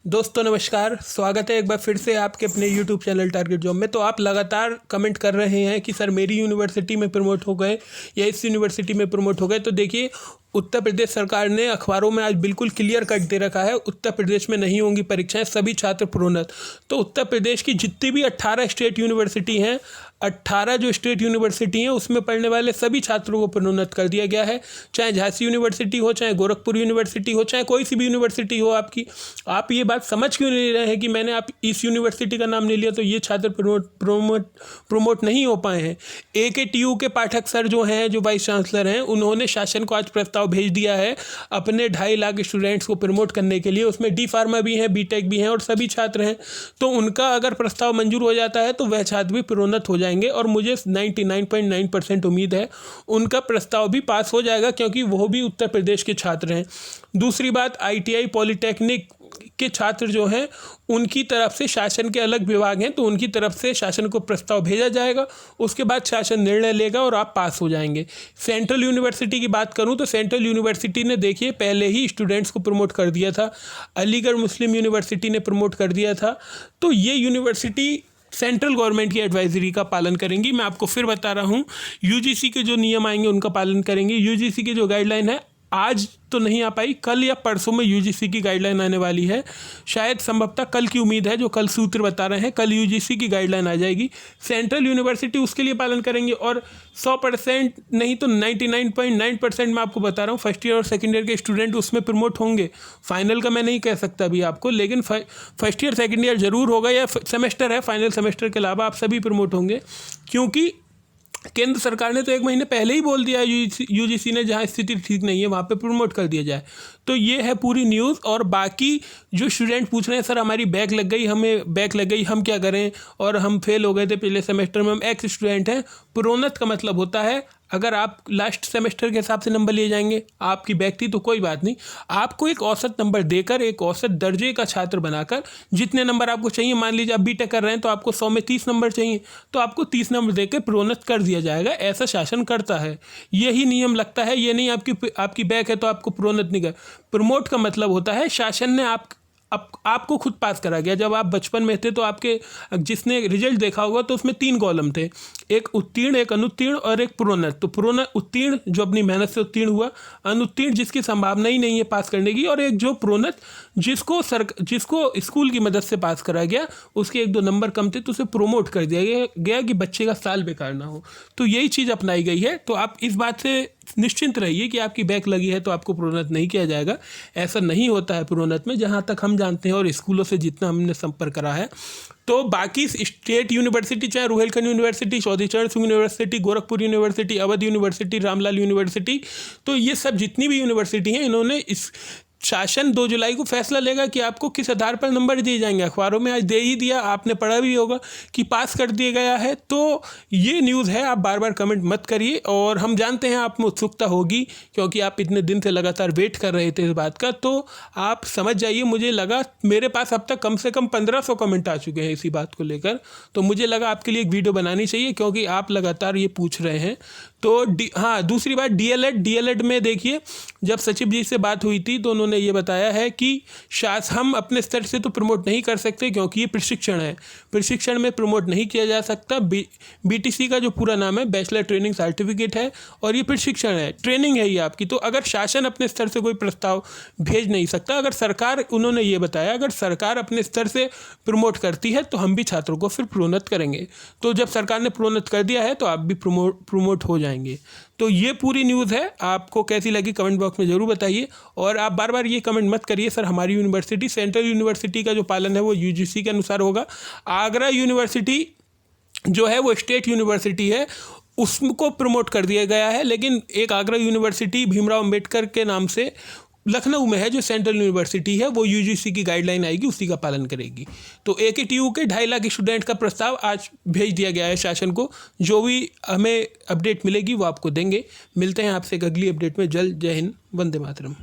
दोस्तों नमस्कार, स्वागत है एक बार फिर से आपके अपने YouTube चैनल टारगेट जॉब में। तो आप लगातार कमेंट कर रहे हैं कि सर मेरी यूनिवर्सिटी में प्रमोट हो गए या इस यूनिवर्सिटी में प्रमोट हो गए। तो देखिए, उत्तर प्रदेश सरकार ने अखबारों में आज बिल्कुल क्लियर कट दे रखा है, उत्तर प्रदेश में नहीं होंगी परीक्षाएं, सभी छात्र प्रोन्नत। तो उत्तर प्रदेश की जितनी भी 18 स्टेट यूनिवर्सिटी हैं, 18 जो स्टेट यूनिवर्सिटी हैं उसमें पढ़ने वाले सभी छात्रों को प्रोन्नत कर दिया गया है। चाहे झांसी यूनिवर्सिटी हो, चाहे गोरखपुर यूनिवर्सिटी हो, चाहे कोई सी भी यूनिवर्सिटी हो आपकी। आप ये बात समझ क्यों नहीं रहे हैं कि मैंने आप इस यूनिवर्सिटी का नाम नहीं लिया तो ये छात्र प्रोमोट नहीं हो पाए हैं। AKTU के पाठक सर जो हैं, जो वाइस चांसलर हैं, उन्होंने शासन को आज प्रस्ताव भेज दिया है अपने 2.5 लाख स्टूडेंट्स को प्रमोट करने के लिए। उसमें D फार्मा भी हैं, BTech भी हैं और सभी छात्र हैं। तो उनका अगर प्रस्ताव मंजूर हो जाता है तो वह छात्र भी प्रोन्नत हो जाएंगे और मुझे 99.9% उम्मीद है उनका प्रस्ताव भी पास हो जाएगा, क्योंकि वो भी उत्तर प्रदेश के छात्र हैं। दूसरी बात, ITI पॉलिटेक्निक के छात्र जो हैं उनकी तरफ से शासन के अलग विभाग हैं, तो उनकी तरफ से शासन को प्रस्ताव भेजा जाएगा। उसके बाद शासन निर्णय लेगा और आप पास हो जाएंगे। सेंट्रल यूनिवर्सिटी की बात करूं तो सेंट्रल यूनिवर्सिटी ने देखिए पहले ही स्टूडेंट्स को प्रमोट कर दिया था। अलीगढ़ मुस्लिम यूनिवर्सिटी ने प्रमोट कर दिया था। तो ये यूनिवर्सिटी सेंट्रल गवर्नमेंट की एडवाइजरी का पालन करेंगी। मैं आपको फिर बता रहा हूँ, UGC के जो नियम आएंगे उनका पालन करेंगे। UGC की जो गाइडलाइन है आज तो नहीं आ पाई, कल या परसों में UGC की गाइडलाइन आने वाली है। शायद संभवतः कल की उम्मीद है, जो कल सूत्र बता रहे हैं, कल UGC की गाइडलाइन आ जाएगी। सेंट्रल यूनिवर्सिटी उसके लिए पालन करेंगे और 100% नहीं तो 99.9% मैं आपको बता रहा हूँ फर्स्ट ईयर और सेकेंड ईयर के स्टूडेंट उसमें प्रमोट होंगे। फाइनल का मैं नहीं कह सकता अभी आपको, लेकिन फर्स्ट ईयर सेकेंड ईयर जरूर होगा, या सेमेस्टर है, फाइनल सेमेस्टर के अलावा आप सभी प्रमोट होंगे। क्योंकि केंद्र सरकार ने तो 1 महीने पहले ही बोल दिया है UGC ने, जहाँ स्थिति ठीक नहीं है वहाँ पे प्रमोट कर दिया जाए। तो ये है पूरी न्यूज़। और बाकी जो स्टूडेंट पूछ रहे हैं सर हमारी बैक लग गई, हमें बैक लग गई, हम क्या करें, और हम फेल हो गए थे पिछले सेमेस्टर में, हम एक्स स्टूडेंट हैं। प्रोन्नत का मतलब होता है अगर आप लास्ट सेमेस्टर के हिसाब से नंबर लिए जाएंगे, आपकी बैक थी तो कोई बात नहीं, आपको एक औसत नंबर देकर, एक औसत दर्जे का छात्र बनाकर, जितने नंबर आपको चाहिए, मान लीजिए आप BTech कर रहे हैं तो आपको 100 में 30 नंबर चाहिए, तो आपको 30 नंबर देकर प्रोन्नत कर दिया जाएगा। ऐसा शासन करता है, यही नियम लगता है। ये नहीं आपकी बैक है तो आपको प्रोन्नत नहीं कर। प्रमोट का मतलब होता है शासन ने आपको खुद पास करा गया। जब आप बचपन में थे तो आपके जिसने रिजल्ट देखा होगा तो उसमें 3 कॉलम थे, एक उत्तीर्ण, एक अनुत्तीर्ण और एक प्रोन्नत। तो प्रोन्नत उत्तीर्ण जो अपनी मेहनत से उत्तीर्ण हुआ, अनुत्तीर्ण जिसकी संभावना ही नहीं है पास करने की, और एक जो प्रोन्नत जिसको स्कूल की मदद से पास करा गया, उसके 1-2 नंबर कम थे तो उसे प्रोमोट कर दिया गया कि बच्चे का साल बेकार ना हो। तो यही चीज़ अपनाई गई है। तो आप इस बात से निश्चिंत रहिए कि आपकी बैक लगी है तो आपको प्रोन्नत नहीं किया जाएगा। ऐसा नहीं होता है प्रोन्नत में, जहाँ तक हम जानते हैं और स्कूलों से जितना हमने संपर्क करा है। तो बाकी स्टेट यूनिवर्सिटी, चाहे रुहेलखंड यूनिवर्सिटी, चौधरी चरण Singh university, Gorakhpur university, Awadh university, Ramlal university, तो ये सब जितनी भी यूनिवर्सिटी हैं, इन्होंने इस शासन 2 जुलाई को फैसला लेगा कि आपको किस आधार पर नंबर दिए जाएंगे। अखबारों में आज दे ही दिया, आपने पढ़ा भी होगा कि पास कर दिया गया है। तो ये न्यूज़ है, आप बार बार कमेंट मत करिए। और हम जानते हैं आप में उत्सुकता होगी, क्योंकि आप इतने दिन से लगातार वेट कर रहे थे इस बात का। तो आप समझ जाइए, मुझे लगा मेरे पास अब तक कम से कम 1500 कमेंट आ चुके हैं इसी बात को लेकर। तो मुझे लगा आपके लिए एक वीडियो बनानी चाहिए, क्योंकि आप लगातार ये पूछ रहे हैं। तो हाँ, दूसरी बात, DLED में देखिए, जब सचिव जी से बात हुई थी तो उन्होंने ये बताया है कि हम अपने स्तर से तो प्रमोट नहीं कर सकते, क्योंकि ये प्रशिक्षण है, प्रशिक्षण में प्रमोट नहीं किया जा सकता। BTC का जो पूरा नाम है बैचलर ट्रेनिंग सर्टिफिकेट है, और ये प्रशिक्षण है, ट्रेनिंग है ये आपकी। तो अगर शासन अपने स्तर से कोई प्रस्ताव भेज नहीं सकता, अगर सरकार, उन्होंने ये बताया, अगर सरकार अपने स्तर से प्रमोट करती है तो हम भी छात्रों को फिर प्रोन्नत करेंगे। तो जब सरकार ने प्रोन्नत कर दिया है तो आप भी प्रमोट हो जाएंगे। तो ये पूरी न्यूज़ है। आपको कैसी लगी कमेंट बॉक्स में ज़रूर बताइए। और आप बार बार ये कमेंट मत करिए सर हमारी यूनिवर्सिटी, सेंट्रल यूनिवर्सिटी का जो पालन है वो UGC के अनुसार होगा। आगरा यूनिवर्सिटी जो है वो स्टेट यूनिवर्सिटी है, उसको प्रमोट कर दिया गया है। लेकिन एक आगरा यूनिवर्सिटी भीमराव अंबेडकर के नाम से लखनऊ में है, जो सेंट्रल यूनिवर्सिटी है, वो UGC की गाइडलाइन आएगी, उसी का पालन करेगी। तो AKTU के 2.5 लाख स्टूडेंट का प्रस्ताव आज भेज दिया गया है शासन को। जो भी हमें अपडेट मिलेगी वो आपको देंगे। मिलते हैं आपसे एक अगली अपडेट में जल्द। जय हिंद, वंदे मातरम।